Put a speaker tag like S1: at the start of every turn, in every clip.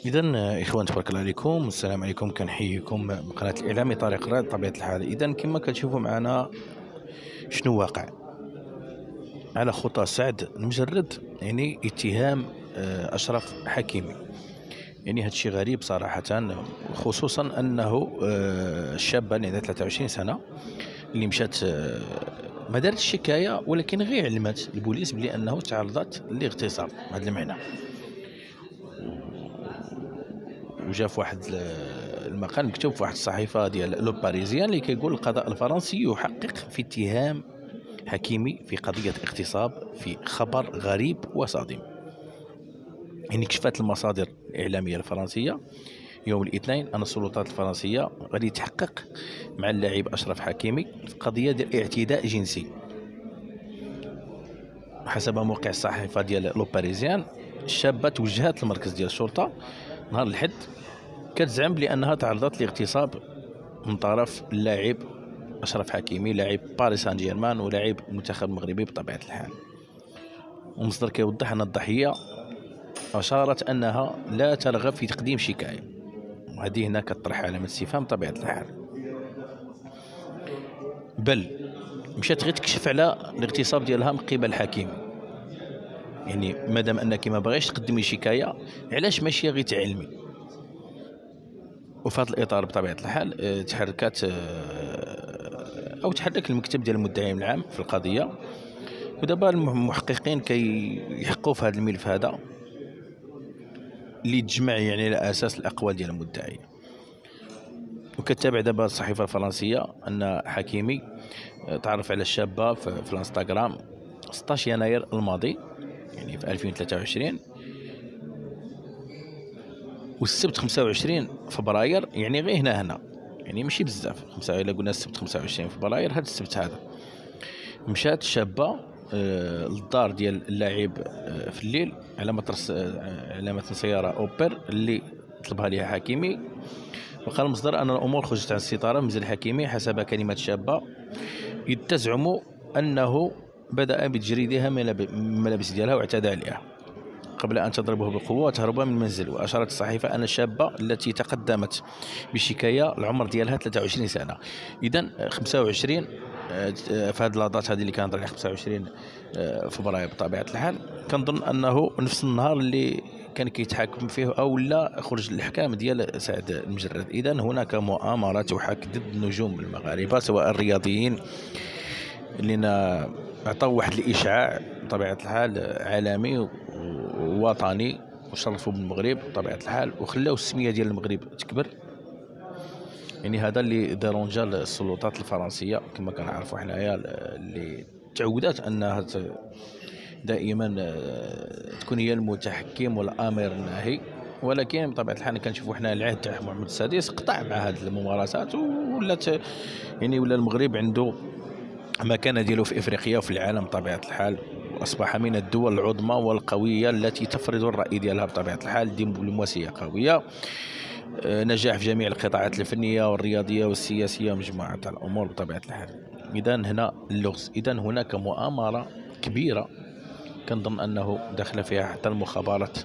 S1: إذا إخوان، تبارك الله عليكم، السلام عليكم. كنحييكم من قناة الإعلامي طارق راد. بطبيعة الحال إذا كما كتشوفوا معنا شنو واقع على خطى سعد المجرد، يعني اتهام أشرف حكيمي. يعني هذا الشيء غريب صراحة، خصوصا أنه الشابة اللي عندها 23 سنة اللي مشات ما دارتش شكاية، ولكن غير علمت البوليس بلي أنه تعرضت لاغتصاب. هذا المعنى وجا في واحد المقال مكتوب في واحد الصحيفه ديال لو باريزيان اللي كيقول القضاء الفرنسي يحقق في اتهام حكيمي في قضيه اغتصاب في خبر غريب وصادم. يعني كشفت المصادر الاعلاميه الفرنسيه يوم الاثنين ان السلطات الفرنسيه غادي تحقق مع اللاعب اشرف حكيمي في قضيه ديال اعتداء جنسي. حسب موقع الصحيفه ديال لو باريزيان، الشابه توجهت لمركز ديال الشرطه نهار الحد كتزعم بانها تعرضت لاغتصاب من طرف اللاعب اشرف حكيمي، لاعب باريس سان جيرمان ولاعب المنتخب المغربي بطبيعه الحال. ومصدر كيوضح ان الضحيه اشارت انها لا ترغب في تقديم شكايه، وهذه هنا كتطرح علامه استفهام بطبيعه الحال. بل مشات غير تكشف على الاغتصاب ديالها من قبل حكيمي. يعني مادام انك ما بغيش تقدمي شكايه، علاش ماشي غير تعلمي؟ وفي هذا الاطار بطبيعه الحال تحرك المكتب ديال المدعي العام في القضيه، ودابا المحققين كيحققوا في هذا الملف هذا اللي تجمع يعني على اساس الاقوال ديال المدعي. وكتابع دابا الصحيفه الفرنسيه ان حكيمي تعرف على الشابه في الانستغرام 16 يناير الماضي، يعني في 2023، والسبت 25 فبراير، يعني غير هنا يعني ماشي بزاف. الا قلنا السبت 25 فبراير، هذا السبت هذا مشات الشابه للدار ديال اللاعب في الليل على متن سياره اوبر اللي طلبها لها حكيمي. وقال المصدر ان الامور خرجت عن السيطره من منزل حكيمي. حسب كلمات الشابه، تزعم انه بدا بتجريدها من الملابس ديالها واعتدى عليها قبل أن تضربه بقوة وتهرب من المنزل. وأشارت الصحيفة أن الشابة التي تقدمت بشكاية العمر ديالها 23 سنة. إذن 25 في هذه اللحظات هذه اللي كانت 25 فبراير بطبيعة الحال، كنظن أنه نفس النهار اللي كان كيتحاكم فيه أو لا خرج الأحكام ديال سعد المجرد. إذن هناك مؤامرة تحاك ضد النجوم المغاربة، سواء الرياضيين اللي عطوا واحد الإشعاع بطبيعة الحال عالمي ووطني وشرفوا بالمغرب بطبيعه الحال، وخلاو السميه ديال المغرب تكبر. يعني هذا اللي ديرونجا السلطات الفرنسيه كما كنعرفوا حنايا، اللي تعودات انها دائما تكون هي المتحكم والامر الناهي. ولكن بطبيعه الحال كنشوفوا حنا العهد تاع محمد السادس قطع مع هذه الممارسات، ولات يعني ولا المغرب عنده مكانه ديالو في افريقيا وفي العالم بطبيعه الحال، أصبح من الدول العظمى والقوية التي تفرض الرأي ديالها بطبيعة الحال. دبلوماسية قوية، نجاح في جميع القطاعات الفنية والرياضية والسياسية ومجموعة الأمور بطبيعة الحال. إذا هنا اللغز، إذا هناك مؤامرة كبيرة كنظن أنه داخل فيها حتى المخابرات،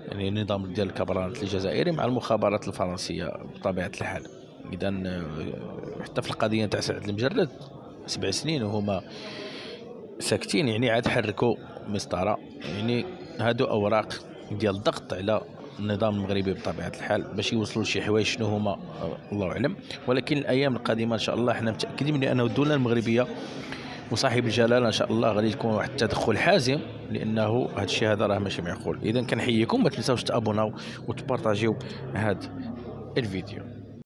S1: يعني النظام ديال الكبرانات الجزائري مع المخابرات الفرنسية بطبيعة الحال. إذا حتى في القضية تاع سعد المجرد 7 سنين وهما ساكتين، يعني عاد حركوا مسطره. يعني هادو اوراق ديال الضغط على النظام المغربي بطبيعه الحال باش يوصلوا لشي حوايج شنو هما الله اعلم. ولكن الايام القادمه ان شاء الله حنا متاكدين بان الدوله المغربيه وصاحب الجلاله ان شاء الله غادي يكون واحد التدخل حازم، لانه هذا الشيء هذا راه ماشي معقول. اذا كنحييكم، ما تنساوش تابوناو وتبارطاجيو هذا الفيديو.